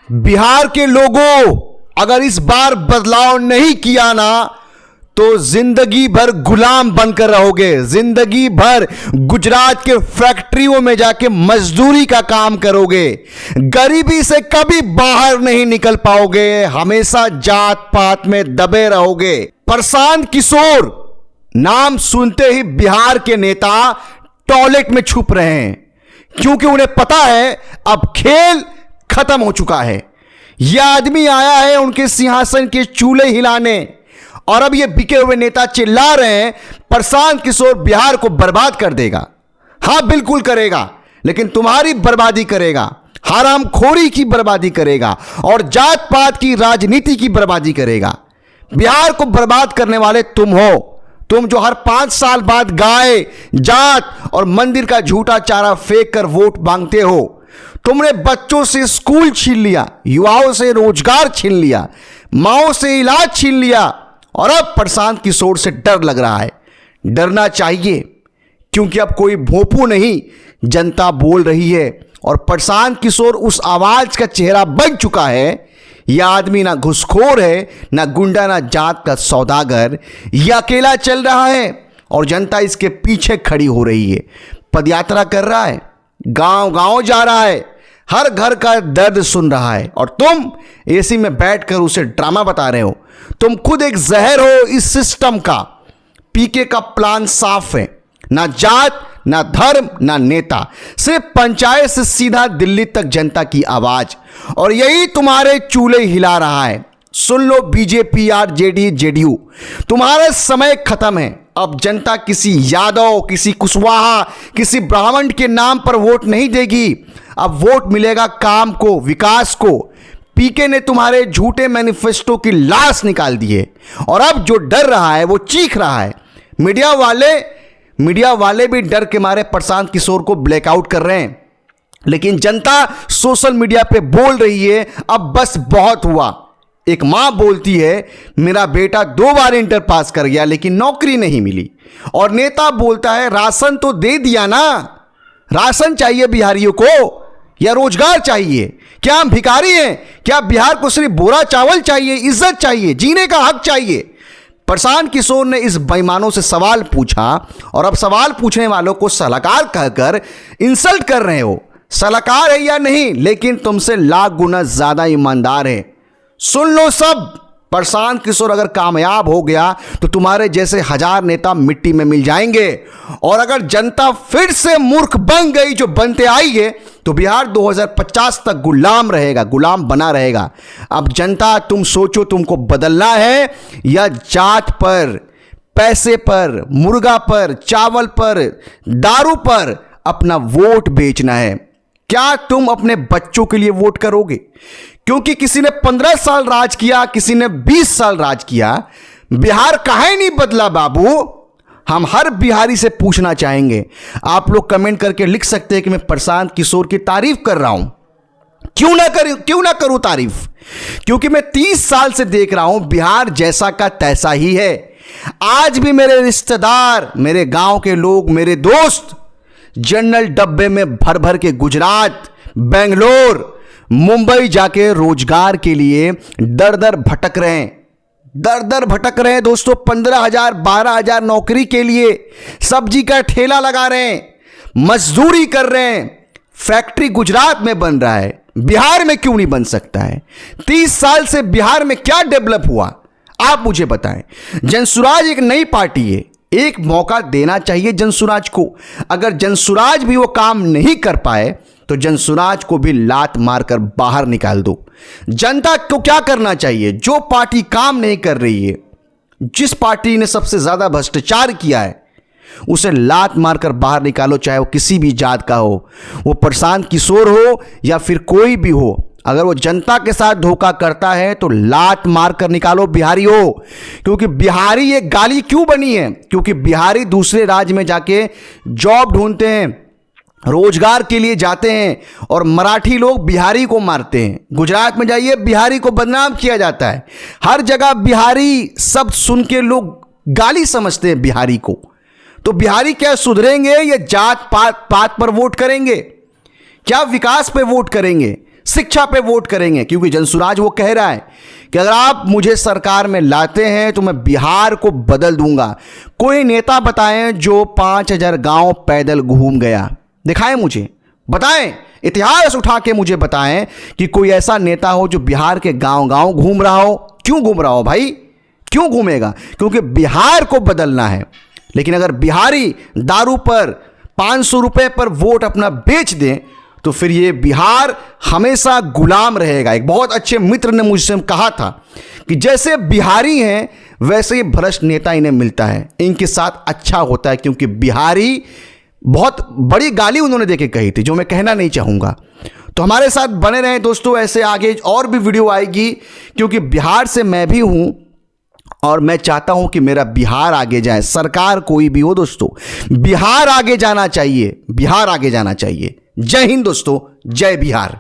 बिहार के लोगों, अगर इस बार बदलाव नहीं किया ना तो जिंदगी भर गुलाम बनकर रहोगे। जिंदगी भर गुजरात के फैक्ट्रियों में जाके मजदूरी का काम करोगे। गरीबी से कभी बाहर नहीं निकल पाओगे। हमेशा जात पात में दबे रहोगे। प्रशांत किशोर नाम सुनते ही बिहार के नेता टॉयलेट में छुप रहे हैं, क्योंकि उन्हें पता है अब खेल खत्म हो चुका है। यह आदमी आया है उनके सिंहासन के चूल्हे हिलाने, और अब ये बिके हुए नेता चिल्ला रहे हैं प्रशांत किशोर बिहार को बर्बाद कर देगा। हां बिल्कुल करेगा, लेकिन तुम्हारी बर्बादी करेगा, हरामखोरी की बर्बादी करेगा और जात पात की राजनीति की बर्बादी करेगा। बिहार को बर्बाद करने वाले तुम हो। तुम जो हर 5 साल बाद गाय, जात और मंदिर का झूठा चारा फेंक कर वोट मांगते हो। तुमने बच्चों से स्कूल छीन लिया, युवाओं से रोजगार छीन लिया, माओ से इलाज छीन लिया, और अब प्रशांत किशोर से डर लग रहा है। डरना चाहिए, क्योंकि अब कोई भोंपू नहीं, जनता बोल रही है। और प्रशांत किशोर उस आवाज का चेहरा बन चुका है। यह आदमी ना घुसखोर है, ना गुंडा, ना जात का सौदागर। यह अकेला चल रहा है और जनता इसके पीछे खड़ी हो रही है। पदयात्रा कर रहा है, गांव गांव जा रहा है, हर घर का दर्द सुन रहा है, और तुम एसी में बैठकर उसे ड्रामा बता रहे हो। तुम खुद एक जहर हो इस सिस्टम का। पीके का प्लान साफ है, ना जात, ना धर्म, ना नेता, सिर्फ पंचायत से सीधा दिल्ली तक जनता की आवाज, और यही तुम्हारे चूल्हे हिला रहा है। सुन लो बीजेपी, आरजेडी, जेडीयू, तुम्हारा समय खत्म है। अब जनता किसी यादव, किसी कुशवाहा, किसी ब्राह्मण के नाम पर वोट नहीं देगी। अब वोट मिलेगा काम को, विकास को। पीके ने तुम्हारे झूठे मैनिफेस्टो की लाश निकाल दी है, और अब जो डर रहा है वो चीख रहा है। मीडिया वाले भी डर के मारे प्रशांत किशोर को ब्लैकआउट कर रहे हैं, लेकिन जनता सोशल मीडिया पे बोल रही है अब बस बहुत हुआ। एक मां बोलती है मेरा बेटा 2 बार इंटर पास कर गया लेकिन नौकरी नहीं मिली, और नेता बोलता है राशन तो दे दिया ना। राशन चाहिए बिहारियों को या रोजगार चाहिए? क्या हम भिखारी हैं? क्या बिहार को सिर्फ बोरा चावल चाहिए, इज्जत चाहिए, जीने का हक चाहिए? प्रशांत किशोर ने इस बेईमानों से सवाल पूछा, और अब सवाल पूछने वालों को सलाहकार कहकर इंसल्ट कर रहे हो। सलाहकार है या नहीं, लेकिन तुमसे लाख गुना ज्यादा ईमानदार है। सुन लो सब, प्रशांत किशोर अगर कामयाब हो गया तो तुम्हारे जैसे 1000 नेता मिट्टी में मिल जाएंगे, और अगर जनता फिर से मूर्ख बन गई जो बनते आई है तो बिहार 2050 तक गुलाम रहेगा, गुलाम बना रहेगा। अब जनता तुम सोचो, तुमको बदलना है या जात पर, पैसे पर, मुर्गा पर, चावल पर, दारू पर अपना वोट बेचना है? क्या तुम अपने बच्चों के लिए वोट करोगे? क्योंकि किसी ने 15 साल राज किया, किसी ने 20 साल राज किया, बिहार काहे नहीं बदला बाबू? हम हर बिहारी से पूछना चाहेंगे। आप लोग कमेंट करके लिख सकते हैं कि मैं प्रशांत किशोर की तारीफ कर रहा हूं। क्यों ना करूं तारीफ? क्योंकि मैं 30 साल से देख रहा हूं बिहार जैसा का तैसा ही है। आज भी मेरे रिश्तेदार, मेरे गांव के लोग, मेरे दोस्त जनरल डब्बे में भर भर के गुजरात, बेंगलोर, मुंबई जाके रोजगार के लिए दर दर भटक रहे हैं। दोस्तों, 15,000 12,000 नौकरी के लिए सब्जी का ठेला लगा रहे हैं, मजदूरी कर रहे हैं। फैक्ट्री गुजरात में बन रहा है, बिहार में क्यों नहीं बन सकता है? 30 साल से बिहार में क्या डेवलप हुआ, आप मुझे बताएं। जनसुराज एक नई पार्टी है, एक मौका देना चाहिए जनसुराज को। अगर जनसुराज भी वो काम नहीं कर पाए तो जनसुराज को भी लात मारकर बाहर निकाल दो। जनता को क्या करना चाहिए? जो पार्टी काम नहीं कर रही है, जिस पार्टी ने सबसे ज्यादा भ्रष्टाचार किया है, उसे लात मारकर बाहर निकालो, चाहे वो किसी भी जात का हो, वो प्रशांत किशोर हो या फिर कोई भी हो। अगर वो जनता के साथ धोखा करता है तो लात मारकर निकालो बिहारी हो। क्योंकि बिहारी एक गाली क्यों बनी है? क्योंकि बिहारी दूसरे राज्य में जाके जॉब ढूंढते हैं, रोजगार के लिए जाते हैं, और मराठी लोग बिहारी को मारते हैं। गुजरात में जाइए, बिहारी को बदनाम किया जाता है। हर जगह बिहारी शब्द सुन के लोग गाली समझते हैं बिहारी को। तो बिहारी क्या सुधरेंगे या जात पात पर वोट करेंगे? क्या विकास पे वोट करेंगे? शिक्षा पे वोट करेंगे, क्योंकि जनसुराज वो कह रहा है कि अगर आप मुझे सरकार में लाते हैं तो मैं बिहार को बदल दूंगा। कोई नेता बताएं जो 5000 गांव पैदल घूम गया, दिखाएं मुझे, बताएं, इतिहास उठा के मुझे बताएं कि कोई ऐसा नेता हो जो बिहार के गांव गांव घूम रहा हो। क्यों घूम रहा हो भाई, क्यों घूमेगा? क्योंकि बिहार को बदलना है। लेकिन अगर बिहारी दारू पर 500 रुपए पर वोट अपना बेच दें तो फिर ये बिहार हमेशा गुलाम रहेगा। एक बहुत अच्छे मित्र ने मुझसे कहा था कि जैसे बिहारी हैं वैसे ही भ्रष्ट नेता इन्हें मिलता है, इनके साथ अच्छा होता है, क्योंकि बिहारी, बहुत बड़ी गाली उन्होंने देके कही थी जो मैं कहना नहीं चाहूँगा। तो हमारे साथ बने रहें दोस्तों, ऐसे आगे और भी वीडियो आएगी, क्योंकि बिहार से मैं भी हूँ और मैं चाहता हूं कि मेरा बिहार आगे जाए। सरकार कोई भी हो दोस्तों, बिहार आगे जाना चाहिए, बिहार आगे जाना चाहिए। जय हिंद दोस्तों, जय बिहार।